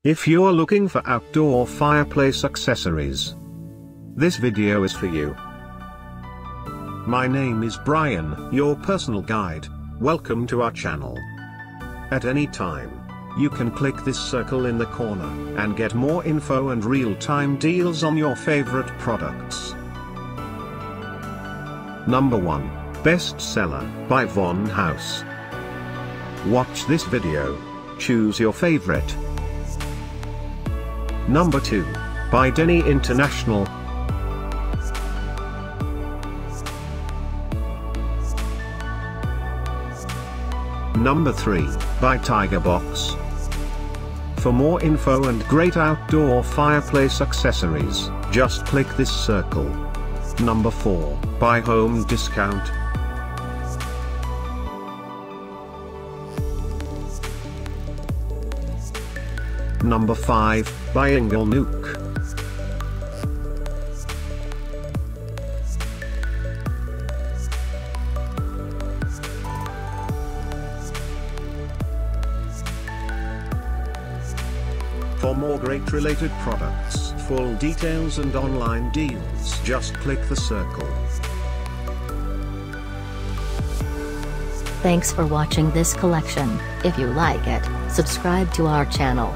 If you're looking for outdoor fireplace accessories, this video is for you. My name is Brian, your personal guide. Welcome to our channel. At any time, you can click this circle in the corner and get more info and real-time deals on your favorite products. Number 1, Bestseller by VonHaus. Watch this video. Choose your favorite. Number 2, by Denny International. Number 3, by Tigerbox. For more info and great outdoor fireplace accessories, just click this circle. Number 4, by Home Discount. Number 5, by Inglenook. For more great related products, full details and online deals, just click the circle. Thanks for watching this collection. If you like it, subscribe to our channel.